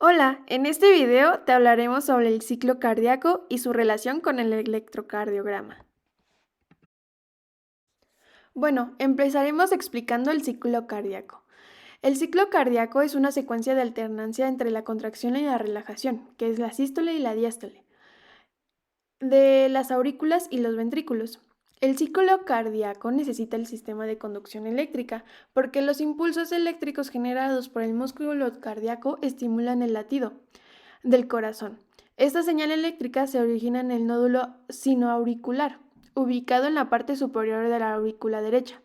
Hola, en este video te hablaremos sobre el ciclo cardíaco y su relación con el electrocardiograma. Bueno, empezaremos explicando el ciclo cardíaco. El ciclo cardíaco es una secuencia de alternancia entre la contracción y la relajación, que es la sístole y la diástole, de las aurículas y los ventrículos. El ciclo cardíaco necesita el sistema de conducción eléctrica porque los impulsos eléctricos generados por el músculo cardíaco estimulan el latido del corazón. Esta señal eléctrica se origina en el nódulo sinoauricular, ubicado en la parte superior de la aurícula derecha.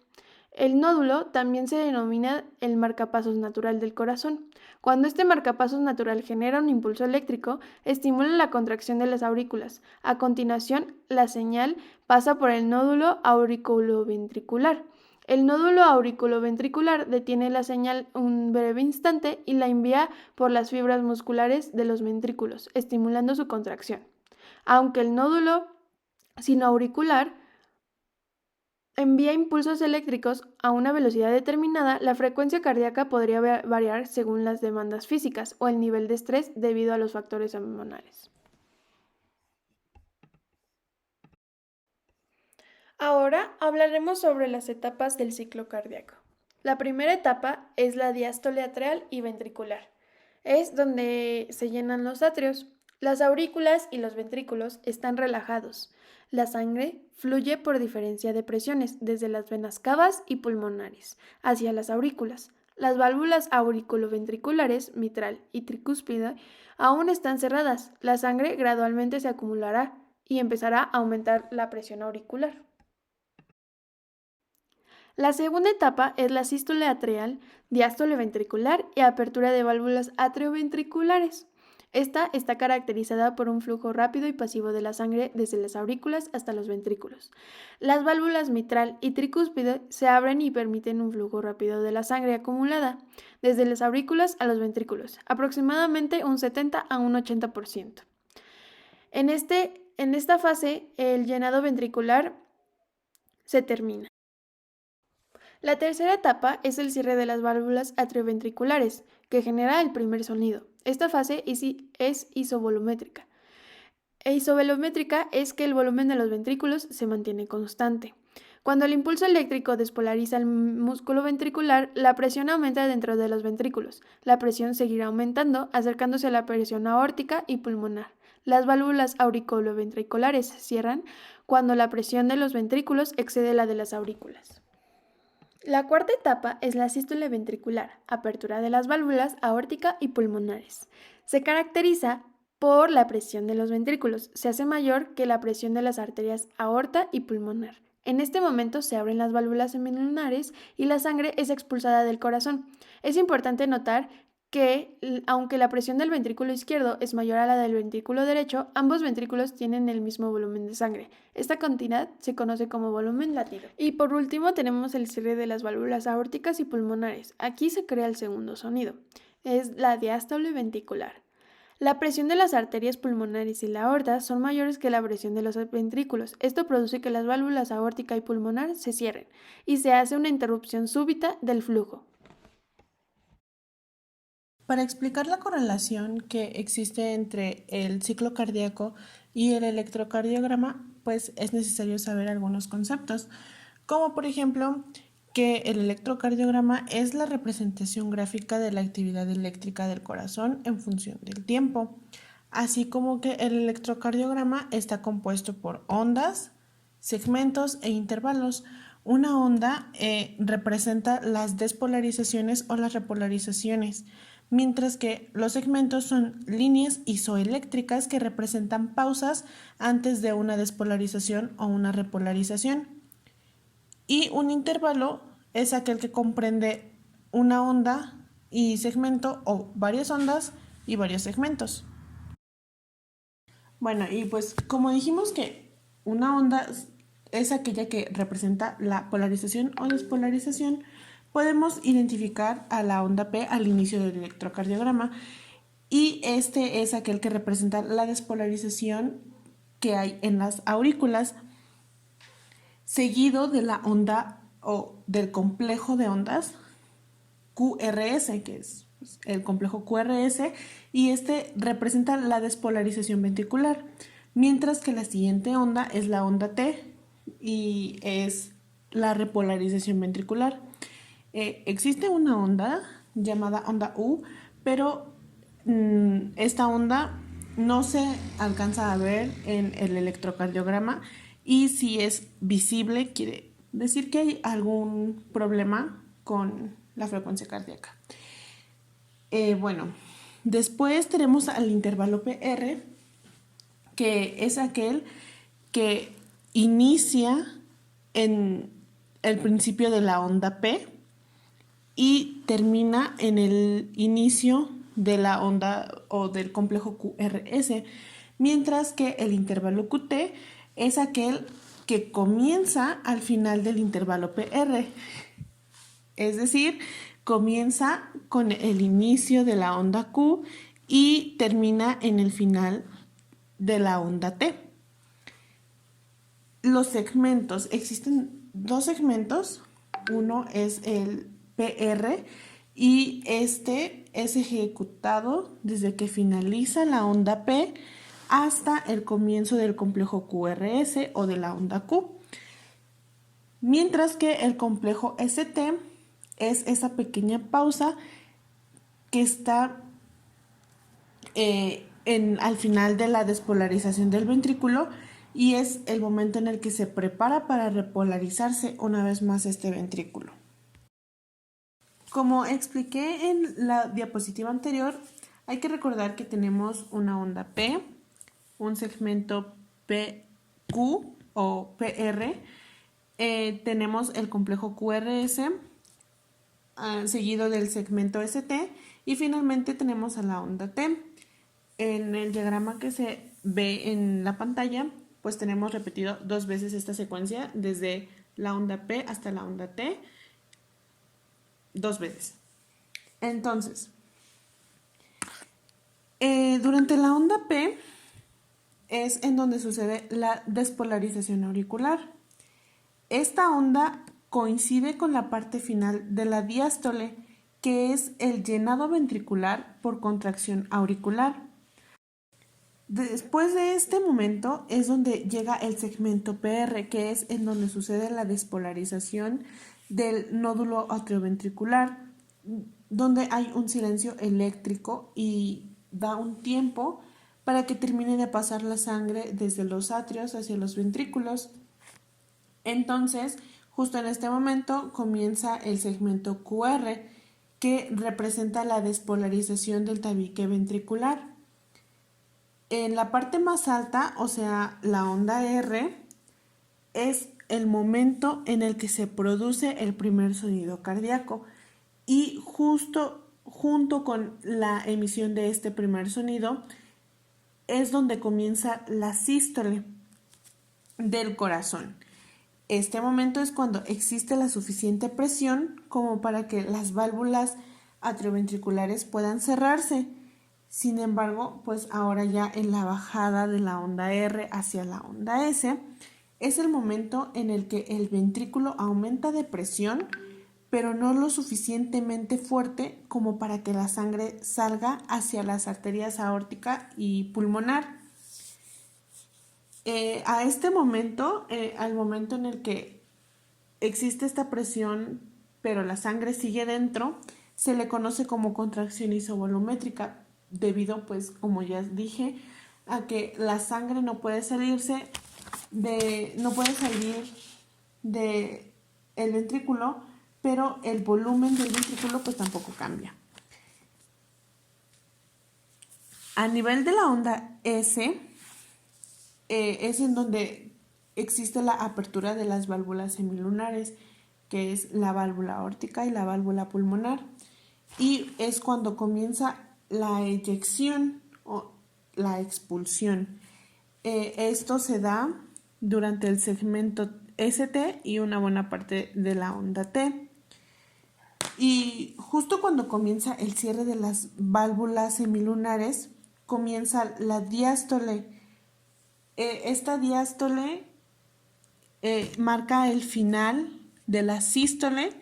El nódulo también se denomina el marcapasos natural del corazón. Cuando este marcapasos natural genera un impulso eléctrico, estimula la contracción de las aurículas. A continuación, la señal pasa por el nódulo auriculoventricular. El nódulo auriculoventricular detiene la señal un breve instante y la envía por las fibras musculares de los ventrículos, estimulando su contracción. Aunque el nódulo sinoauricular envía impulsos eléctricos a una velocidad determinada, la frecuencia cardíaca podría variar según las demandas físicas o el nivel de estrés debido a los factores hormonales. Ahora hablaremos sobre las etapas del ciclo cardíaco. La primera etapa es la diástole atrial y ventricular. Es donde se llenan los atrios. Las aurículas y los ventrículos están relajados. La sangre fluye por diferencia de presiones desde las venas cavas y pulmonares hacia las aurículas. Las válvulas auriculoventriculares, mitral y tricúspide, aún están cerradas. La sangre gradualmente se acumulará y empezará a aumentar la presión auricular. La segunda etapa es la sístole atrial, diástole ventricular y apertura de válvulas atrioventriculares. Esta está caracterizada por un flujo rápido y pasivo de la sangre desde las aurículas hasta los ventrículos. Las válvulas mitral y tricúspide se abren y permiten un flujo rápido de la sangre acumulada desde las aurículas a los ventrículos, aproximadamente un 70 a un 80%. En esta fase, el llenado ventricular se termina. La tercera etapa es el cierre de las válvulas atrioventriculares, que genera el primer sonido. Esta fase es isovolumétrica. Isovolumétrica es que el volumen de los ventrículos se mantiene constante. Cuando el impulso eléctrico despolariza el músculo ventricular, la presión aumenta dentro de los ventrículos. La presión seguirá aumentando, acercándose a la presión aórtica y pulmonar. Las válvulas auriculoventriculares se cierran cuando la presión de los ventrículos excede la de las aurículas. La cuarta etapa es la sístole ventricular, apertura de las válvulas aórtica y pulmonares. Se caracteriza por la presión de los ventrículos, se hace mayor que la presión de las arterias aorta y pulmonar. En este momento se abren las válvulas pulmonares y la sangre es expulsada del corazón. Es importante notar que, aunque la presión del ventrículo izquierdo es mayor a la del ventrículo derecho, ambos ventrículos tienen el mismo volumen de sangre. Esta cantidad se conoce como volumen latido. Y por último tenemos el cierre de las válvulas aórticas y pulmonares. Aquí se crea el segundo sonido. Es la diástole ventricular. La presión de las arterias pulmonares y la aorta son mayores que la presión de los ventrículos. Esto produce que las válvulas aórtica y pulmonar se cierren y se hace una interrupción súbita del flujo. Para explicar la correlación que existe entre el ciclo cardíaco y el electrocardiograma, pues es necesario saber algunos conceptos, como por ejemplo que el electrocardiograma es la representación gráfica de la actividad eléctrica del corazón en función del tiempo, así como que el electrocardiograma está compuesto por ondas, segmentos e intervalos. Una onda representa las despolarizaciones o las repolarizaciones, mientras que los segmentos son líneas isoeléctricas que representan pausas antes de una despolarización o una repolarización. Y un intervalo es aquel que comprende una onda y segmento o varias ondas y varios segmentos. Bueno, y pues como dijimos que una onda es aquella que representa la polarización o despolarización, podemos identificar a la onda P al inicio del electrocardiograma y este es aquel que representa la despolarización que hay en las aurículas, seguido de la onda o del complejo de ondas QRS, que es el complejo QRS, y este representa la despolarización ventricular, mientras que la siguiente onda es la onda T y es la repolarización ventricular. Existe una onda llamada onda U, pero esta onda no se alcanza a ver en el electrocardiograma, y si es visible quiere decir que hay algún problema con la frecuencia cardíaca. Bueno, después tenemos al intervalo PR, que es aquel que inicia en el principio de la onda P y termina en el inicio de la onda o del complejo QRS, mientras que el intervalo QT es aquel que comienza al final del intervalo PR, es decir, comienza con el inicio de la onda Q y termina en el final de la onda T. Los segmentos, existen dos segmentos, uno es el PR y este es ejecutado desde que finaliza la onda P hasta el comienzo del complejo QRS o de la onda Q, mientras que el complejo ST es esa pequeña pausa que está al final de la despolarización del ventrículo, y es el momento en el que se prepara para repolarizarse una vez más este ventrículo. Como expliqué en la diapositiva anterior, hay que recordar que tenemos una onda P, un segmento PQ o PR, tenemos el complejo QRS, seguido del segmento ST, y finalmente tenemos a la onda T. En el diagrama que se ve en la pantalla, pues tenemos repetido dos veces esta secuencia, desde la onda P hasta la onda T, dos veces. Entonces, durante la onda P es en donde sucede la despolarización auricular. Esta onda coincide con la parte final de la diástole, que es el llenado ventricular por contracción auricular. Después de este momento es donde llega el segmento PR, que es en donde sucede la despolarización del nódulo atrioventricular, donde hay un silencio eléctrico y da un tiempo para que termine de pasar la sangre desde los atrios hacia los ventrículos. Entonces, justo en este momento comienza el segmento QR, que representa la despolarización del tabique ventricular. En la parte más alta, o sea, la onda R, es el momento en el que se produce el primer sonido cardíaco, y justo junto con la emisión de este primer sonido es donde comienza la sístole del corazón. Este momento es cuando existe la suficiente presión como para que las válvulas atrioventriculares puedan cerrarse. Sin embargo, pues ahora ya en la bajada de la onda R hacia la onda S es el momento en el que el ventrículo aumenta de presión, pero no lo suficientemente fuerte como para que la sangre salga hacia las arterias aórtica y pulmonar. A este momento, al momento en el que existe esta presión, pero la sangre sigue dentro, se le conoce como contracción isovolumétrica, debido, pues, como ya dije, a que la sangre no puede salir de el ventrículo, pero el volumen del ventrículo pues tampoco cambia. A nivel de la onda S, es en donde existe la apertura de las válvulas semilunares, que es la válvula aórtica y la válvula pulmonar, y es cuando comienza la eyección o la expulsión. Esto se da durante el segmento ST y una buena parte de la onda T. Y justo cuando comienza el cierre de las válvulas semilunares, comienza la diástole. Esta diástole marca el final de la sístole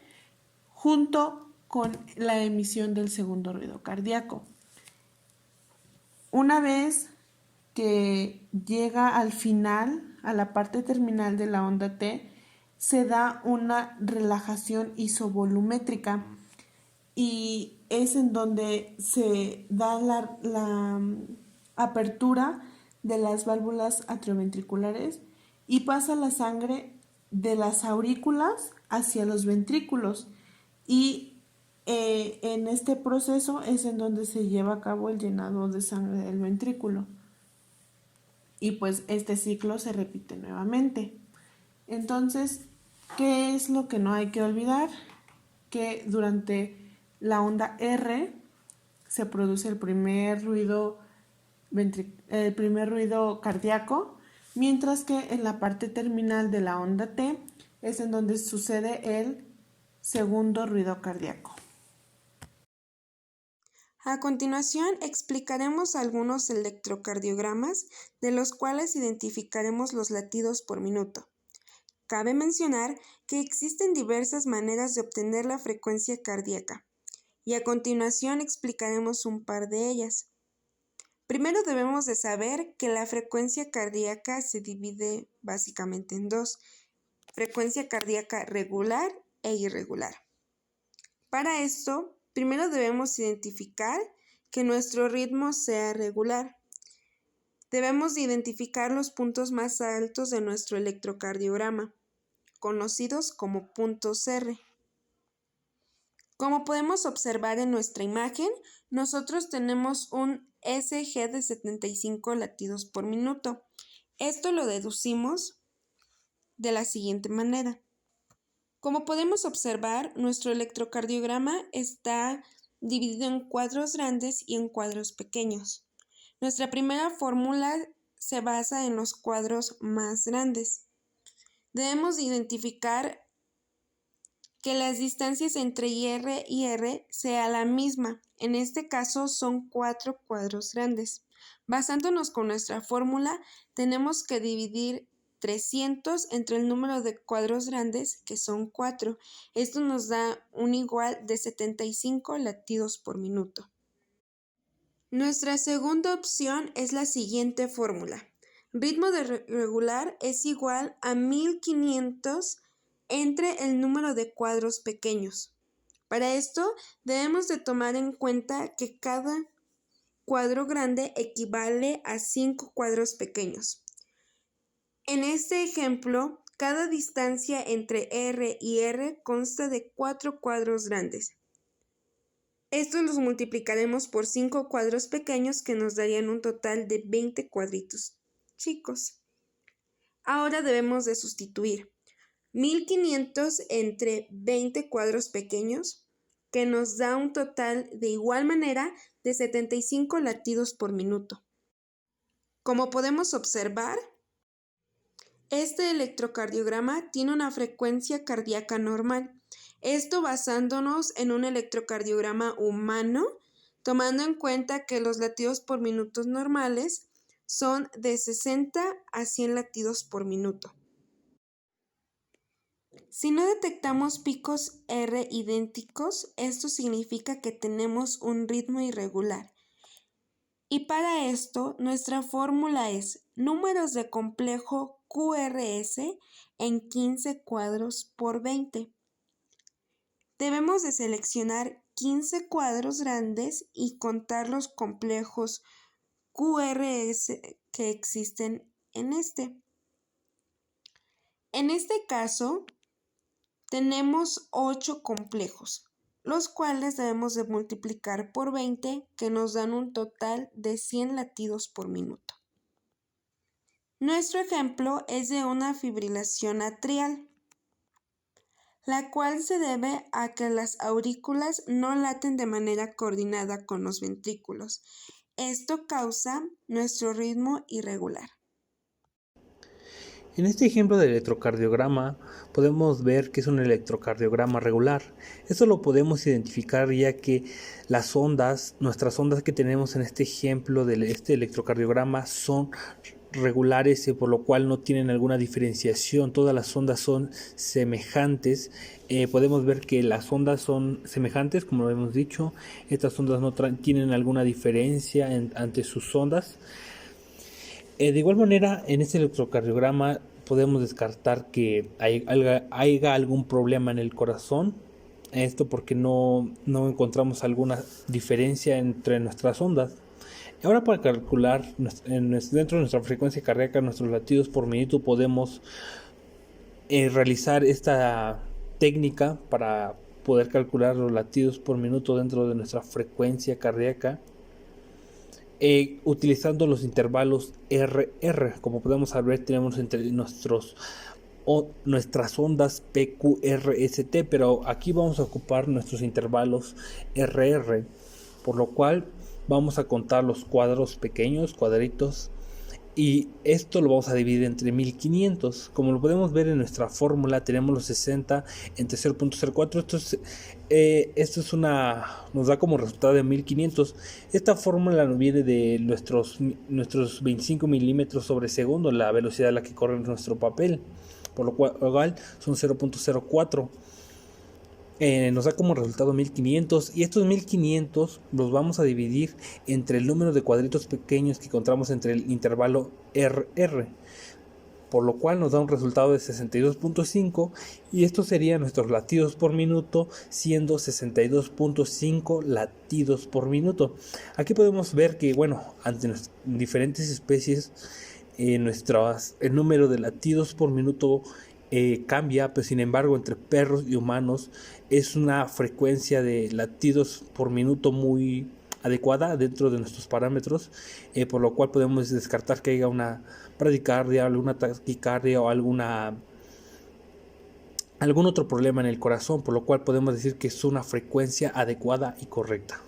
junto con la emisión del segundo ruido cardíaco. Una vez que llega al final, a la parte terminal de la onda T, se da una relajación isovolumétrica y es en donde se da la apertura de las válvulas atrioventriculares y pasa la sangre de las aurículas hacia los ventrículos y en este proceso es en donde se lleva a cabo el llenado de sangre del ventrículo y pues este ciclo se repite nuevamente. Entonces, ¿qué es lo que no hay que olvidar? Que durante la onda R se produce el primer ruido cardíaco, mientras que en la parte terminal de la onda T es en donde sucede el segundo ruido cardíaco. A continuación explicaremos algunos electrocardiogramas de los cuales identificaremos los latidos por minuto. Cabe mencionar que existen diversas maneras de obtener la frecuencia cardíaca y a continuación explicaremos un par de ellas. Primero debemos de saber que la frecuencia cardíaca se divide básicamente en dos: frecuencia cardíaca regular e irregular. Para esto, primero debemos identificar que nuestro ritmo sea regular. Debemos de identificar los puntos más altos de nuestro electrocardiograma, conocidos como puntos R. Como podemos observar en nuestra imagen, nosotros tenemos un SG de 75 latidos por minuto. Esto lo deducimos de la siguiente manera. Como podemos observar, nuestro electrocardiograma está dividido en cuadros grandes y en cuadros pequeños. Nuestra primera fórmula se basa en los cuadros más grandes. Debemos identificar que las distancias entre R y R sea la misma. En este caso son 4 cuadros grandes. Basándonos con nuestra fórmula, tenemos que dividir 300 entre el número de cuadros grandes, que son 4. Esto nos da un igual de 75 latidos por minuto. Nuestra segunda opción es la siguiente fórmula. Ritmo regular es igual a 1500 entre el número de cuadros pequeños. Para esto debemos de tomar en cuenta que cada cuadro grande equivale a 5 cuadros pequeños. En este ejemplo, cada distancia entre R y R consta de 4 cuadros grandes. Estos los multiplicaremos por 5 cuadros pequeños que nos darían un total de 20 cuadritos chicos. Ahora debemos de sustituir 1500 entre 20 cuadros pequeños, que nos da un total de igual manera de 75 latidos por minuto. Como podemos observar, este electrocardiograma tiene una frecuencia cardíaca normal. Esto basándonos en un electrocardiograma humano, tomando en cuenta que los latidos por minutos normales son de 60 a 100 latidos por minuto. Si no detectamos picos R idénticos, esto significa que tenemos un ritmo irregular. Y para esto, nuestra fórmula es números de complejo QRS en 15 cuadros por 20. Debemos de seleccionar 15 cuadros grandes y contar los complejos QRS que existen en este. En este caso, tenemos 8 complejos, los cuales debemos de multiplicar por 20, que nos dan un total de 100 latidos por minuto. Nuestro ejemplo es de una fibrilación atrial, la cual se debe a que las aurículas no laten de manera coordinada con los ventrículos. Esto causa nuestro ritmo irregular. En este ejemplo de electrocardiograma podemos ver que es un electrocardiograma regular. Esto lo podemos identificar ya que nuestras ondas que tenemos en este ejemplo de este electrocardiograma son regulares, por lo cual no tienen alguna diferenciación. Todas las ondas son semejantes. Podemos ver que las ondas son semejantes, como lo hemos dicho. Estas ondas no tienen alguna diferencia ante sus ondas. De igual manera, en este electrocardiograma podemos descartar que haya algún problema en el corazón. Esto porque no encontramos alguna diferencia entre nuestras ondas. Ahora, para calcular dentro de nuestra frecuencia cardíaca nuestros latidos por minuto, podemos realizar esta técnica para poder calcular los latidos por minuto dentro de nuestra frecuencia cardíaca, utilizando los intervalos RR. Como podemos ver, tenemos entre nuestras ondas PQRST, pero aquí vamos a ocupar nuestros intervalos RR, por lo cual vamos a contar los cuadritos, y esto lo vamos a dividir entre 1500. Como lo podemos ver en nuestra fórmula, tenemos los 60 entre 0.04. Esto nos da como resultado de 1500. Esta fórmula nos viene de nuestros 25 milímetros sobre segundo, la velocidad a la que corre nuestro papel, por lo cual son 0.04. Nos da como resultado 1500, y estos 1500 los vamos a dividir entre el número de cuadritos pequeños que encontramos entre el intervalo RR, por lo cual nos da un resultado de 62.5, y estos serían nuestros latidos por minuto, siendo 62.5 latidos por minuto. Aquí podemos ver que, ante diferentes especies, el número de latidos por minuto cambia, pero sin embargo entre perros y humanos es una frecuencia de latidos por minuto muy adecuada dentro de nuestros parámetros, por lo cual podemos descartar que haya una bradicardia, alguna taquicardia o algún otro problema en el corazón, por lo cual podemos decir que es una frecuencia adecuada y correcta.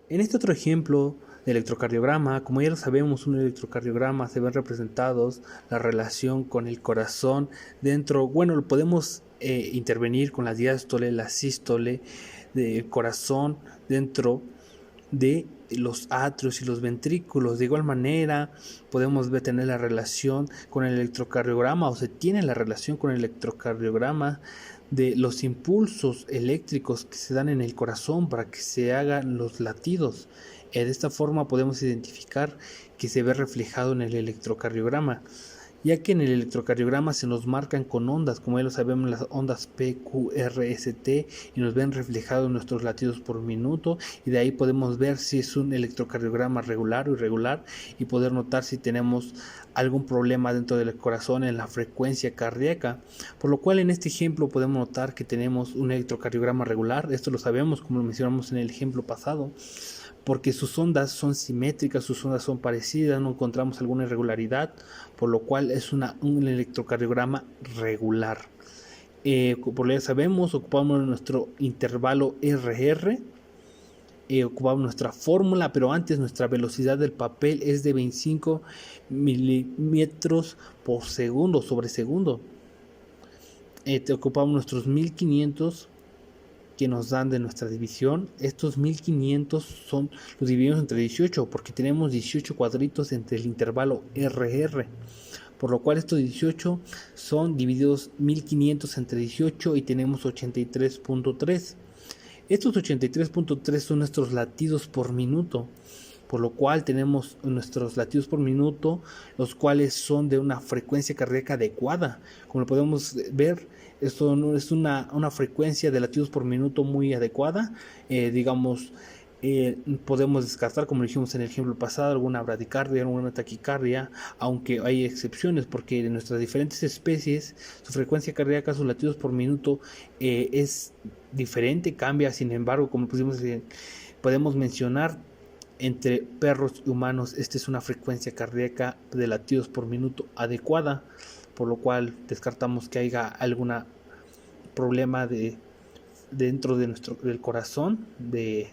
En este otro ejemplo de electrocardiograma, como ya lo sabemos, un electrocardiograma se ven representados la relación con el corazón dentro. Lo podemos intervenir con la diástole, la sístole del corazón dentro de los atrios y los ventrículos. De igual manera, podemos tener la relación con el electrocardiograma, o se tiene la relación con el electrocardiograma de los impulsos eléctricos que se dan en el corazón para que se hagan los latidos. De esta forma podemos identificar que se ve reflejado en el electrocardiograma, ya que en el electrocardiograma se nos marcan con ondas, como ya lo sabemos, las ondas PQRST, y nos ven reflejados nuestros latidos por minuto, y de ahí podemos ver si es un electrocardiograma regular o irregular, y poder notar si tenemos algún problema dentro del corazón en la frecuencia cardíaca. Por lo cual, en este ejemplo podemos notar que tenemos un electrocardiograma regular. Esto lo sabemos, como lo mencionamos en el ejemplo pasado, porque sus ondas son simétricas, sus ondas son parecidas, no encontramos alguna irregularidad, por lo cual es un electrocardiograma regular. Por lo que sabemos, ocupamos nuestro intervalo RR, ocupamos nuestra fórmula, pero antes nuestra velocidad del papel es de 25 milímetros por segundo sobre segundo. Ocupamos nuestros 1500 que nos dan de nuestra división. Estos 1500 los dividimos entre 18, porque tenemos 18 cuadritos entre el intervalo RR, por lo cual estos 18 son divididos 1500 entre 18 y tenemos 83.3. Estos 83.3 son nuestros latidos por minuto, por lo cual tenemos nuestros latidos por minuto, los cuales son de una frecuencia cardíaca adecuada. Como lo podemos ver, esto no es una frecuencia de latidos por minuto muy adecuada. Podemos descartar, como dijimos en el ejemplo pasado, alguna bradicardia, alguna taquicardia, aunque hay excepciones, porque en nuestras diferentes especies su frecuencia cardíaca, sus latidos por minuto es diferente, cambia. Sin embargo, como podemos mencionar, entre perros y humanos, esta es una frecuencia cardíaca de latidos por minuto adecuada, por lo cual descartamos que haya algún problema dentro del corazón de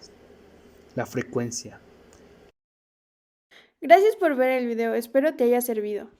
la frecuencia. Gracias por ver el video, espero te haya servido.